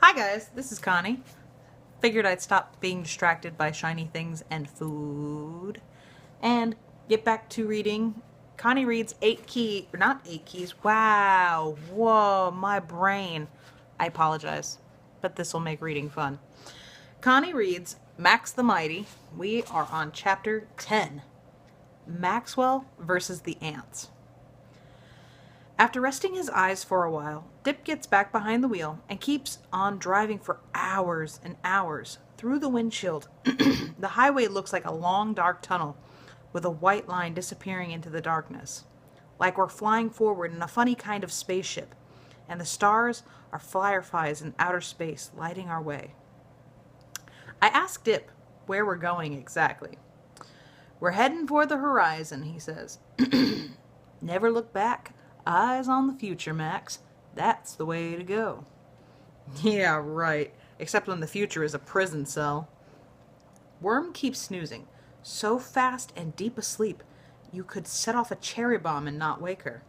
Hi guys, this is Connie. Figured I'd stop being distracted by shiny things and food and get back to reading. Connie reads not 8 keys. Wow, whoa, my brain. I apologize, but this will make reading fun. Connie reads Max the Mighty. We are on chapter 10, Maxwell versus the Ants. After resting his eyes for a while, Dip gets back behind the wheel and keeps on driving for hours and hours. Through the windshield, the highway looks like a long dark tunnel with a white line disappearing into the darkness. Like we're flying forward in a funny kind of spaceship, and the stars are fireflies in outer space lighting our way. I ask Dip where we're going exactly. We're heading for the horizon, he says. Never look back. Eyes on the future, Max. That's the way to go. Yeah, right. Except when the future is a prison cell. Worm keeps snoozing, so fast and deep asleep you could set off a cherry bomb and not wake her.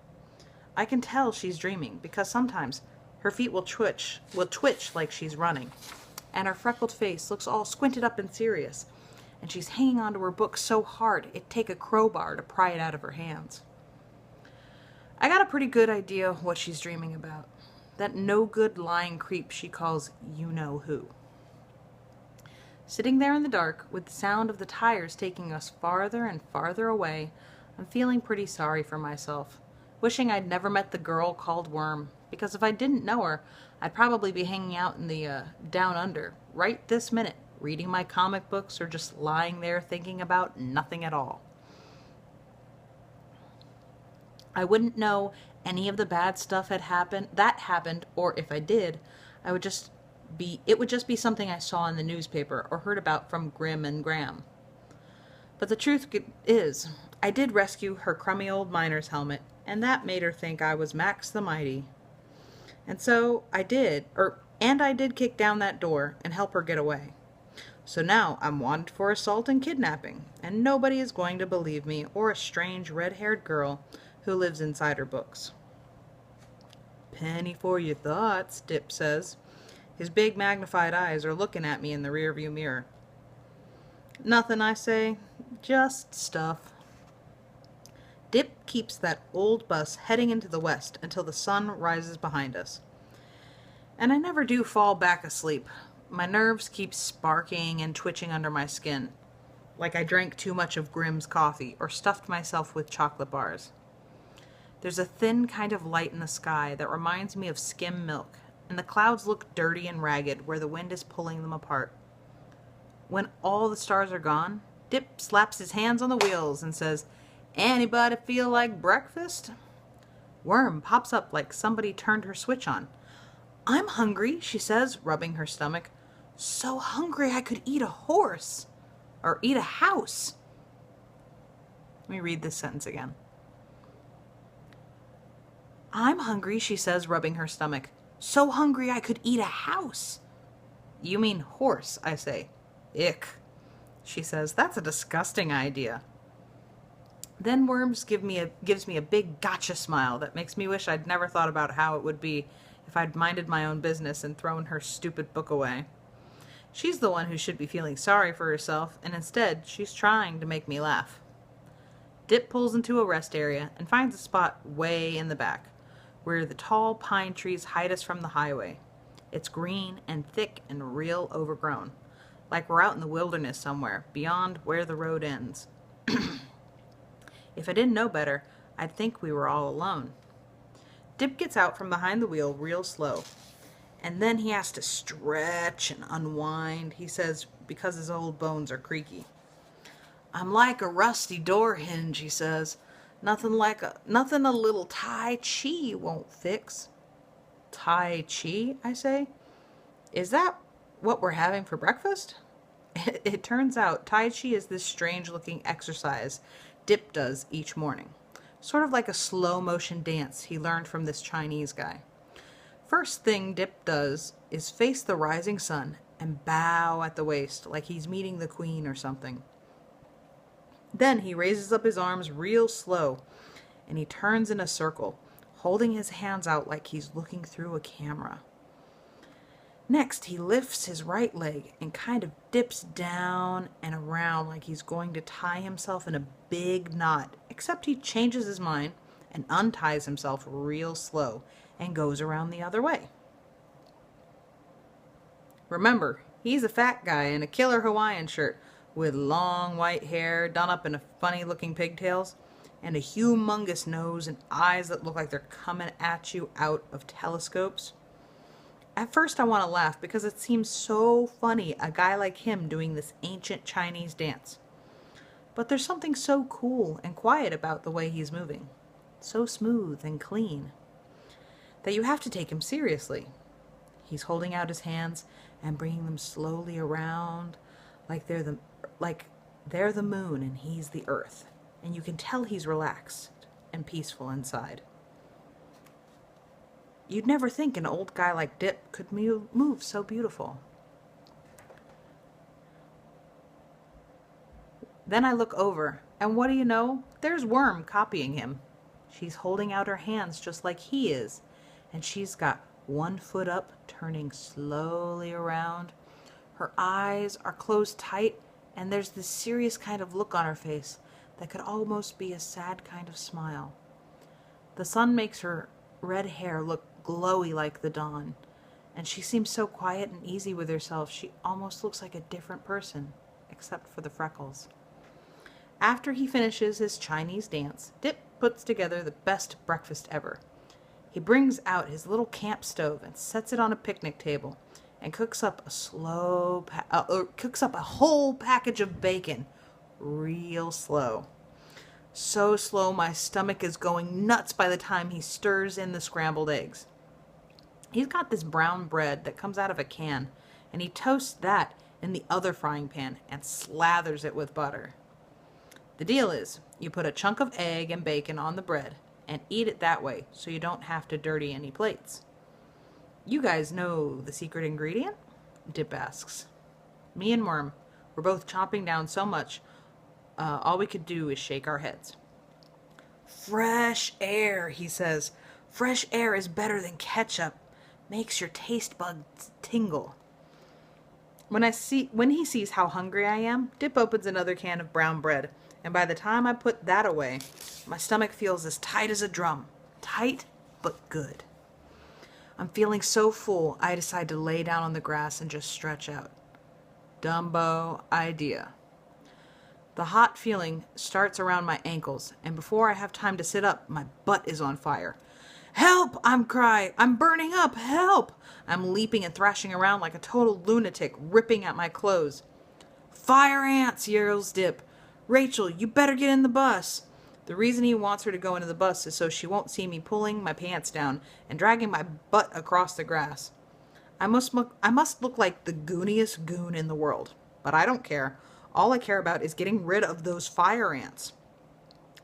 I can tell she's dreaming because sometimes her feet will twitch like she's running, and her freckled face looks all squinted up and serious, and she's hanging onto her book so hard it'd take a crowbar to pry it out of her hands. I got a pretty good idea what she's dreaming about. That no-good lying creep she calls you-know-who. Sitting there in the dark, with the sound of the tires taking us farther and farther away, I'm feeling pretty sorry for myself, wishing I'd never met the girl called Worm, because if I didn't know her, I'd probably be hanging out in the down under right this minute, reading my comic books or just lying there thinking about nothing at all. I wouldn't know any of the bad stuff that happened, or if I did, it would just be something I saw in the newspaper or heard about from Grim and Graham. But the truth is, I did rescue her crummy old miner's helmet, and that made her think I was Max the Mighty. And so I did kick down that door and help her get away. So now I'm wanted for assault and kidnapping, and nobody is going to believe me or a strange red-haired girl who lives inside her books. Penny for your thoughts, Dip says. His big magnified eyes are looking at me in the rearview mirror. Nothing, I say. Just stuff. Dip keeps that old bus heading into the west until the sun rises behind us. And I never do fall back asleep. My nerves keep sparking and twitching under my skin, like I drank too much of Grimm's coffee or stuffed myself with chocolate bars. There's a thin kind of light in the sky that reminds me of skim milk, and the clouds look dirty and ragged where the wind is pulling them apart. When all the stars are gone, Dip slaps his hands on the wheels and says, "Anybody feel like breakfast?" Worm pops up like somebody turned her switch on. "I'm hungry," she says, rubbing her stomach. "So hungry I could eat a horse. Or eat a house." Let me read this sentence again. "I'm hungry," she says, rubbing her stomach. "So hungry I could eat a house." "You mean horse," I say. "Ick," she says. "That's a disgusting idea." Then Worms gives me a big gotcha smile that makes me wish I'd never thought about how it would be if I'd minded my own business and thrown her stupid book away. She's the one who should be feeling sorry for herself, and instead she's trying to make me laugh. Dip pulls into a rest area and finds a spot way in the back, where the tall pine trees hide us from the highway. It's green and thick and real overgrown, like we're out in the wilderness somewhere, beyond where the road ends. If I didn't know better, I'd think we were all alone. Dip gets out from behind the wheel real slow, and then he has to stretch and unwind, he says, because his old bones are creaky. "I'm like a rusty door hinge," he says. Nothing a little Tai Chi won't fix." Tai Chi, I say. "Is that what we're having for breakfast?" It turns out Tai Chi is this strange-looking exercise Dip does each morning. Sort of like a slow-motion dance he learned from this Chinese guy. First thing Dip does is face the rising sun and bow at the waist like he's meeting the queen or something. Then he raises up his arms real slow, and he turns in a circle, holding his hands out like he's looking through a camera. Next, he lifts his right leg and kind of dips down and around like he's going to tie himself in a big knot, except he changes his mind and unties himself real slow and goes around the other way. Remember, he's a fat guy in a killer Hawaiian shirt with long white hair done up in funny looking pigtails and a humongous nose and eyes that look like they're coming at you out of telescopes. At first I want to laugh because it seems so funny, a guy like him doing this ancient Chinese dance. But there's something so cool and quiet about the way he's moving, so smooth and clean, that you have to take him seriously. He's holding out his hands and bringing them slowly around like they're the moon and he's the earth. And you can tell he's relaxed and peaceful inside. You'd never think an old guy like Dip could move so beautiful. Then I look over, and what do you know? There's Worm copying him. She's holding out her hands just like he is, and she's got one foot up, turning slowly around. Her eyes are closed tight, and there's this serious kind of look on her face that could almost be a sad kind of smile. The sun makes her red hair look glowy like the dawn, and she seems so quiet and easy with herself she almost looks like a different person, except for the freckles. After he finishes his Chinese dance, Dip puts together the best breakfast ever. He brings out his little camp stove and sets it on a picnic table and cooks up a whole package of bacon real slow. So slow my stomach is going nuts by the time he stirs in the scrambled eggs. He's got this brown bread that comes out of a can, and he toasts that in the other frying pan and slathers it with butter. The deal is, you put a chunk of egg and bacon on the bread and eat it that way so you don't have to dirty any plates. You guys know the secret ingredient? Dip asks. Me and Worm were both chomping down so much, all we could do is shake our heads. Fresh air, he says. Fresh air is better than ketchup. Makes your taste buds tingle. When he sees how hungry I am, Dip opens another can of brown bread, and by the time I put that away, my stomach feels as tight as a drum. Tight, but good. I'm feeling so full, I decide to lay down on the grass and just stretch out. Dumbo idea. The hot feeling starts around my ankles, and before I have time to sit up, my butt is on fire. Help! I'm crying. I'm burning up. Help! I'm leaping and thrashing around like a total lunatic, ripping at my clothes. Fire ants, yells Dip. Rachel, you better get in the bus. The reason he wants her to go into the bus is so she won't see me pulling my pants down and dragging my butt across the grass. I must look like the gooniest goon in the world, but I don't care. All I care about is getting rid of those fire ants.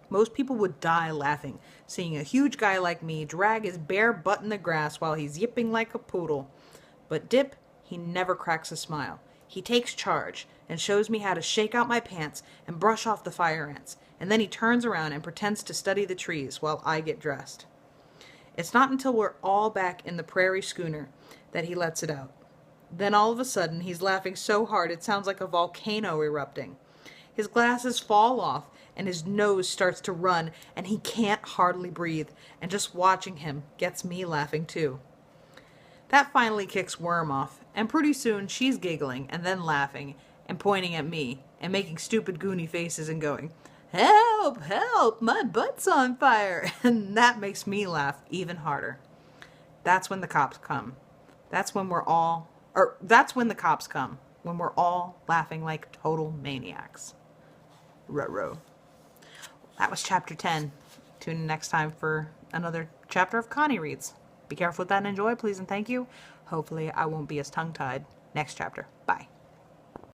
Most people would die laughing, seeing a huge guy like me drag his bare butt in the grass while he's yipping like a poodle. But Dip, he never cracks a smile. He takes charge and shows me how to shake out my pants and brush off the fire ants, and then he turns around and pretends to study the trees while I get dressed. It's not until we're all back in the prairie schooner that he lets it out. Then all of a sudden, he's laughing so hard it sounds like a volcano erupting. His glasses fall off, and his nose starts to run, and he can't hardly breathe, and just watching him gets me laughing too. That finally kicks Worm off, and pretty soon she's giggling, and then laughing, and pointing at me, and making stupid goony faces and going, "Help! Help! My butt's on fire!" And that makes me laugh even harder. That's when the cops come. That's when the cops come, when we're all laughing like total maniacs. Ruh-roh. That was chapter 10. Tune in next time for another chapter of Connie Reads. Be careful with that and enjoy, please and thank you. Hopefully I won't be as tongue-tied next chapter. Bye.